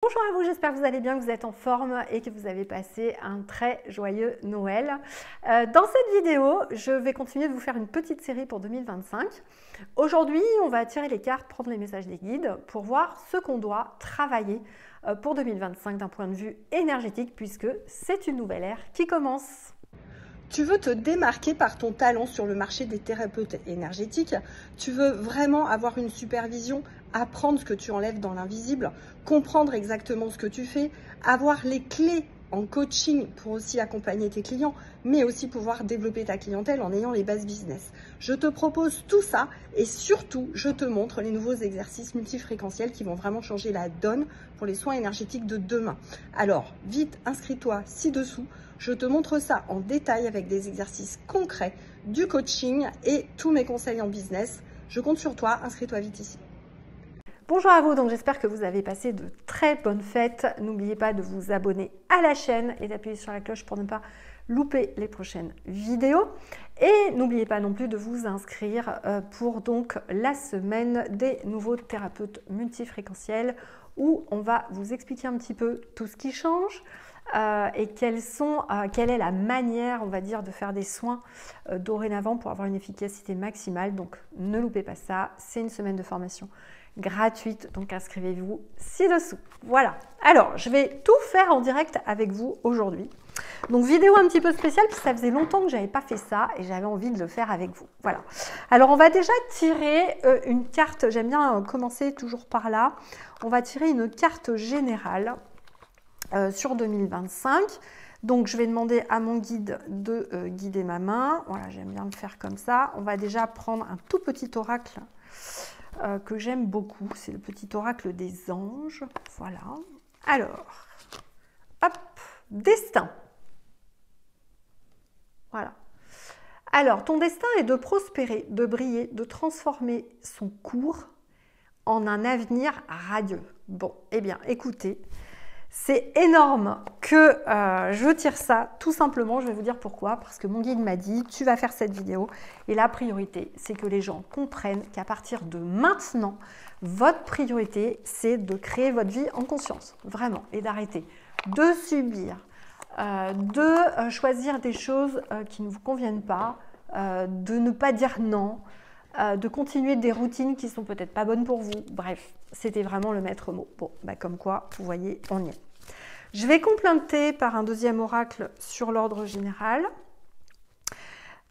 Bonjour à vous, j'espère que vous allez bien, que vous êtes en forme et que vous avez passé un très joyeux Noël. Dans cette vidéo, je vais continuer de vous faire une petite série pour 2025. Aujourd'hui, on va tirer les cartes, prendre les messages des guides pour voir ce qu'on doit travailler pour 2025 d'un point de vue énergétique puisque c'est une nouvelle ère qui commence. Tu veux te démarquer par ton talent sur le marché des thérapeutes énergétiques. Tu veux vraiment avoir une supervision, apprendre ce que tu enlèves dans l'invisible, comprendre exactement ce que tu fais, avoir les clés en coaching pour aussi accompagner tes clients, mais aussi pouvoir développer ta clientèle en ayant les bases business. Je te propose tout ça et surtout, je te montre les nouveaux exercices multifréquentiels qui vont vraiment changer la donne pour les soins énergétiques de demain. Alors, vite, inscris-toi ci-dessous. Je te montre ça en détail avec des exercices concrets, du coaching et tous mes conseils en business. Je compte sur toi, inscris-toi vite ici. Bonjour à vous, donc j'espère que vous avez passé de très bonnes fêtes. N'oubliez pas de vous abonner à la chaîne et d'appuyer sur la cloche pour ne pas louper les prochaines vidéos. Et n'oubliez pas non plus de vous inscrire pour donc la semaine des nouveaux thérapeutes multifréquentiels où on va vous expliquer un petit peu tout ce qui change et quelle est la manière, on va dire, de faire des soins dorénavant pour avoir une efficacité maximale. Donc ne loupez pas ça, c'est une semaine de formation gratuite, donc inscrivez-vous ci-dessous. Voilà, alors je vais tout faire en direct avec vous aujourd'hui. Donc vidéo un petit peu spéciale, parce que ça faisait longtemps que je n'avais pas fait ça et j'avais envie de le faire avec vous. Voilà, alors on va déjà tirer une carte, j'aime bien commencer toujours par là. On va tirer une carte générale sur 2025. Donc je vais demander à mon guide de guider ma main. Voilà, j'aime bien le faire comme ça. On va déjà prendre un tout petit oracle que j'aime beaucoup, c'est le petit oracle des anges. Voilà. Alors, hop, destin. Voilà. Alors, ton destin est de prospérer, de briller, de transformer son cours en un avenir radieux. Bon, eh bien, écoutez, c'est énorme que je tire ça, tout simplement, je vais vous dire pourquoi, parce que mon guide m'a dit, tu vas faire cette vidéo, et la priorité, c'est que les gens comprennent qu'à partir de maintenant, votre priorité, c'est de créer votre vie en conscience, vraiment, et d'arrêter de subir, de choisir des choses qui ne vous conviennent pas, de ne pas dire non, de continuer des routines qui sont peut-être pas bonnes pour vous. Bref, c'était vraiment le maître mot. Bon, bah comme quoi, vous voyez, on y est. Je vais compléter par un deuxième oracle sur l'ordre général.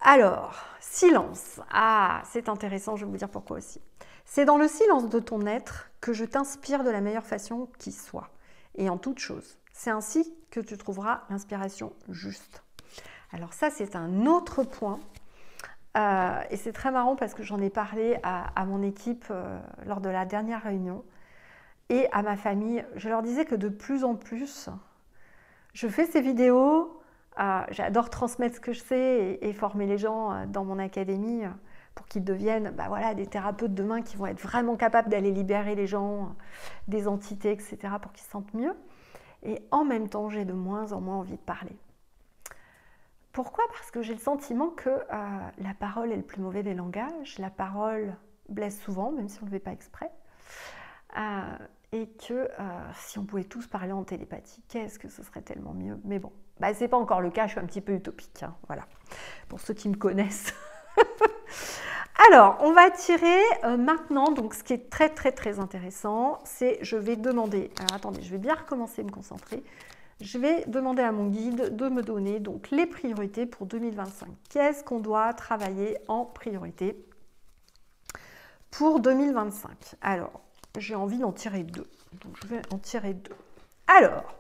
Alors, silence. Ah, c'est intéressant, je vais vous dire pourquoi aussi. C'est dans le silence de ton être que je t'inspire de la meilleure façon qui soit, et en toute chose. C'est ainsi que tu trouveras l'inspiration juste. Alors ça, c'est un autre point. Et c'est très marrant parce que j'en ai parlé à mon équipe lors de la dernière réunion et à ma famille. Je leur disais que de plus en plus, je fais ces vidéos, j'adore transmettre ce que je sais et former les gens dans mon académie pour qu'ils deviennent voilà, des thérapeutes demain qui vont être vraiment capables d'aller libérer les gens des entités, etc. pour qu'ils se sentent mieux. Et en même temps, j'ai de moins en moins envie de parler. Pourquoi? Parce que j'ai le sentiment que la parole est le plus mauvais des langages, la parole blesse souvent, même si on ne le fait pas exprès, et que si on pouvait tous parler en télépathie, qu'est-ce que ce serait tellement mieux. Mais bon, ce n'est pas encore le cas, je suis un petit peu utopique, hein, voilà, pour ceux qui me connaissent. Alors, on va tirer maintenant, donc ce qui est très très très intéressant, c'est je vais demander, alors attendez, je vais bien recommencer, me concentrer. Je vais demander à mon guide de me donner donc les priorités pour 2025. Qu'est-ce qu'on doit travailler en priorité pour 2025? Alors, j'ai envie d'en tirer deux. Donc, je vais en tirer deux. Alors,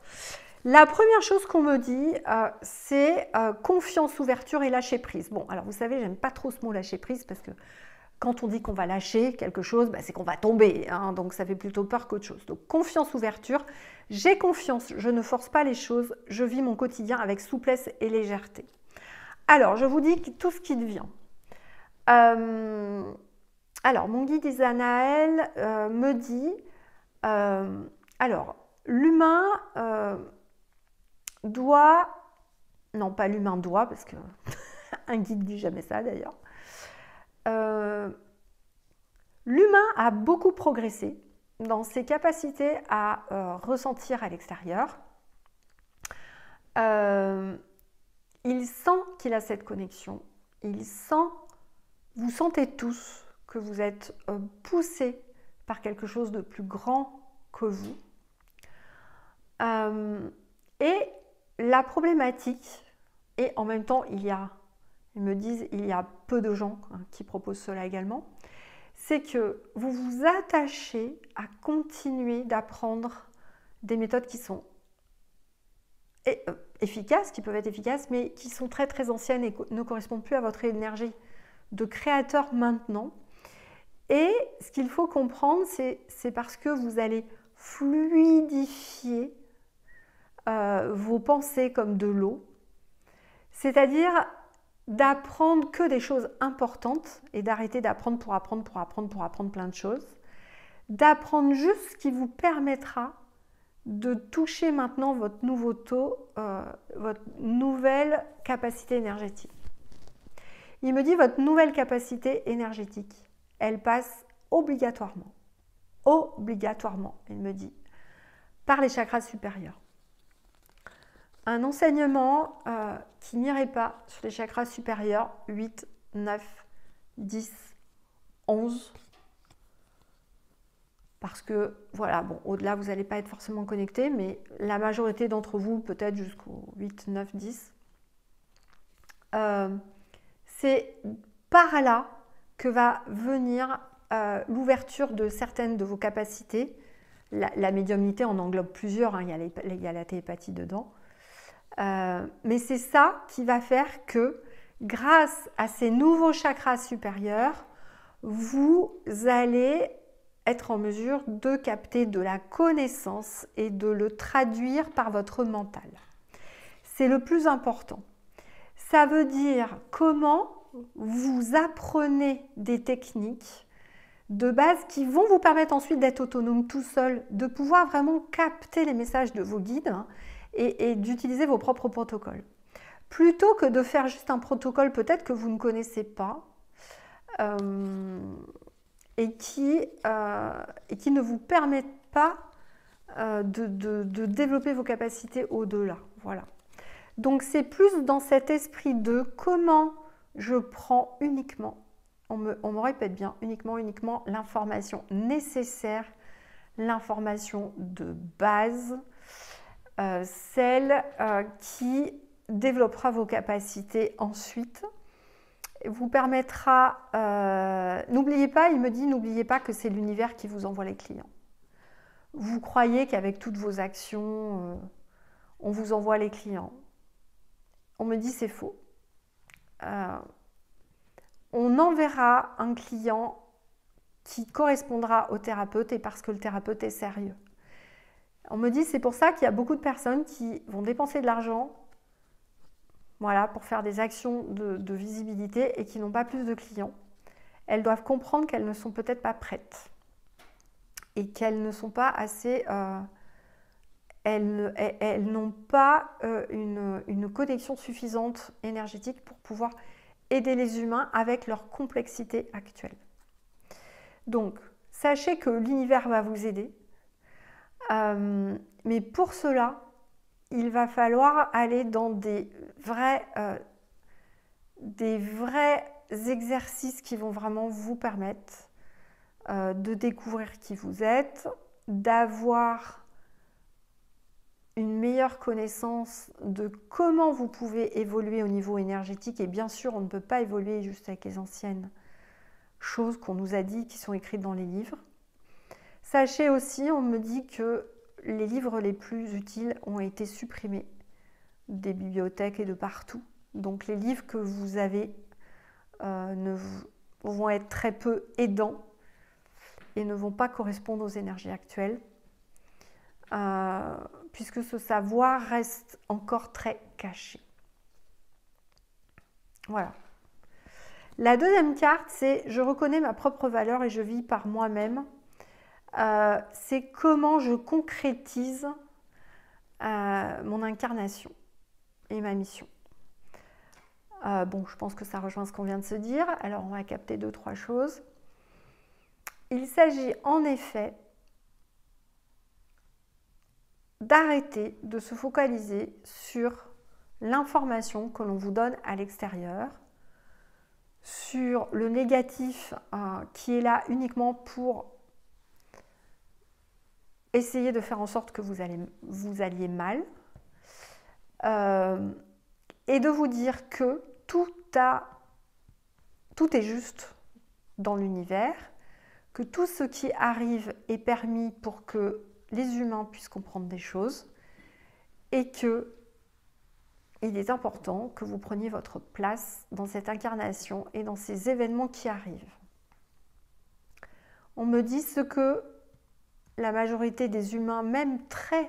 la première chose qu'on me dit, c'est confiance, ouverture et lâcher prise. Bon, alors vous savez, j'aime pas trop ce mot lâcher prise parce que quand on dit qu'on va lâcher quelque chose, c'est qu'on va tomber, hein, donc ça fait plutôt peur qu'autre chose. Donc confiance, ouverture, j'ai confiance, je ne force pas les choses, je vis mon quotidien avec souplesse et légèreté. Alors, je vous dis tout ce qui devient. Alors, mon guide Isanaël me dit, alors, l'humain doit, non pas l'humain doit, parce que un guide dit jamais ça d'ailleurs, l'humain a beaucoup progressé dans ses capacités à ressentir à l'extérieur. Il sent qu'il a cette connexion. Il sent, vous sentez tous que vous êtes poussés par quelque chose de plus grand que vous. Et la problématique, et en même temps, ils me disent, il y a peu de gens qui proposent cela également, c'est que vous vous attachez à continuer d'apprendre des méthodes qui sont efficaces, qui peuvent être efficaces, mais qui sont très très anciennes et ne correspondent plus à votre énergie de créateur maintenant. Et ce qu'il faut comprendre, c'est parce que vous allez fluidifier vos pensées comme de l'eau, c'est-à-dire d'apprendre que des choses importantes et d'arrêter d'apprendre pour apprendre plein de choses, d'apprendre juste ce qui vous permettra de toucher maintenant votre nouveau taux, votre nouvelle capacité énergétique. Il me dit votre nouvelle capacité énergétique, elle passe obligatoirement, il me dit, par les chakras supérieurs. Un enseignement qui n'irait pas sur les chakras supérieurs, 8, 9, 10, 11, parce que, voilà, bon, au-delà, vous n'allez pas être forcément connecté, mais la majorité d'entre vous, peut-être jusqu'au 8, 9, 10, c'est par là que va venir l'ouverture de certaines de vos capacités. La médiumnité en englobe plusieurs, hein, il y a la télépathie dedans. Mais c'est ça qui va faire que, grâce à ces nouveaux chakras supérieurs, vous allez être en mesure de capter de la connaissance et de le traduire par votre mental. C'est le plus important. Ça veut dire comment vous apprenez des techniques de base qui vont vous permettre ensuite d'être autonome tout seul, de pouvoir vraiment capter les messages de vos guides, hein, et d'utiliser vos propres protocoles. Plutôt que de faire juste un protocole peut-être que vous ne connaissez pas et qui ne vous permet pas de développer vos capacités au-delà. Voilà. Donc c'est plus dans cet esprit de comment je prends uniquement, on me répète bien, uniquement l'information nécessaire, l'information de base, celle qui développera vos capacités ensuite, vous permettra, n'oubliez pas, il me dit, n'oubliez pas que c'est l'univers qui vous envoie les clients. Vous croyez qu'avec toutes vos actions, on vous envoie les clients. On me dit c'est faux. On enverra un client qui correspondra au thérapeute et parce que le thérapeute est sérieux. On me dit c'est pour ça qu'il y a beaucoup de personnes qui vont dépenser de l'argent, voilà, pour faire des actions de visibilité et qui n'ont pas plus de clients. Elles doivent comprendre qu'elles ne sont peut-être pas prêtes et qu'elles ne sont pas assez... elles n'ont pas une connexion suffisante énergétique pour pouvoir aider les humains avec leur complexité actuelle. Donc, sachez que l'univers va vous aider, mais pour cela, il va falloir aller dans des vrais exercices qui vont vraiment vous permettre de découvrir qui vous êtes, d'avoir une meilleure connaissance de comment vous pouvez évoluer au niveau énergétique. Et bien sûr, on ne peut pas évoluer juste avec les anciennes choses qu'on nous a dit, qui sont écrites dans les livres. Sachez aussi, on me dit que les livres les plus utiles ont été supprimés des bibliothèques et de partout. Donc les livres que vous avez vont être très peu aidants et ne vont pas correspondre aux énergies actuelles. Puisque ce savoir reste encore très caché. Voilà. La deuxième carte, c'est « Je reconnais ma propre valeur et je vis par moi-même ». C'est comment je concrétise mon incarnation et ma mission. Bon, je pense que ça rejoint ce qu'on vient de se dire. Alors, on va capter 2-3 choses. Il s'agit en effet d'arrêter de se focaliser sur l'information que l'on vous donne à l'extérieur, sur le négatif qui est là uniquement pour essayer de faire en sorte que vous alliez mal, et de vous dire que tout est juste dans l'univers, que tout ce qui arrive est permis pour que les humains puissent comprendre des choses et que il est important que vous preniez votre place dans cette incarnation et dans ces événements qui arrivent. On me dit ce que la majorité des humains, même très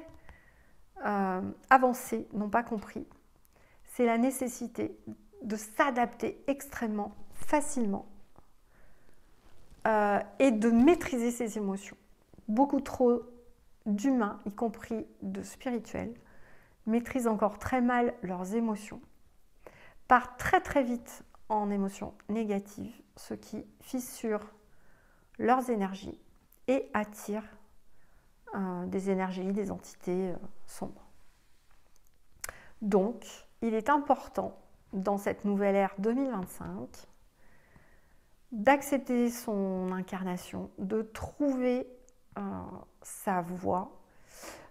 avancés, n'ont pas compris. C'est la nécessité de s'adapter extrêmement facilement et de maîtriser ses émotions. Beaucoup trop d'humains, y compris de spirituels, maîtrisent encore très mal leurs émotions, partent très très vite en émotions négatives, ce qui fissure leurs énergies et attire des énergies, des entités sombres. Donc, il est important dans cette nouvelle ère 2025 d'accepter son incarnation, de trouver sa voie,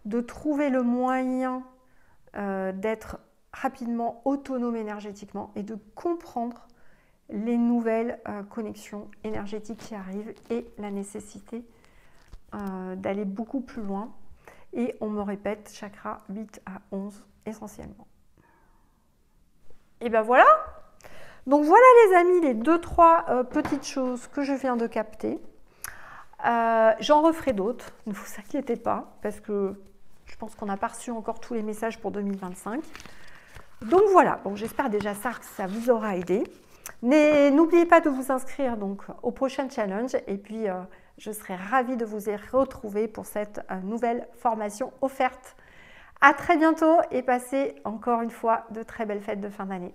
de trouver le moyen d'être rapidement autonome énergétiquement et de comprendre les nouvelles connexions énergétiques qui arrivent et la nécessité d'aller beaucoup plus loin. Et on me répète chakra 8 à 11 essentiellement. Et ben voilà. Donc voilà les amis, les 2-3 petites choses que je viens de capter. J'en referai d'autres, ne vous inquiétez pas, parce que je pense qu'on n'a pas reçu encore tous les messages pour 2025. Donc voilà, bon, j'espère déjà que ça vous aura aidé. N'oubliez pas de vous inscrire donc au prochain challenge et puis je serai ravie de vous y retrouver pour cette nouvelle formation offerte. À très bientôt et passez encore une fois de très belles fêtes de fin d'année.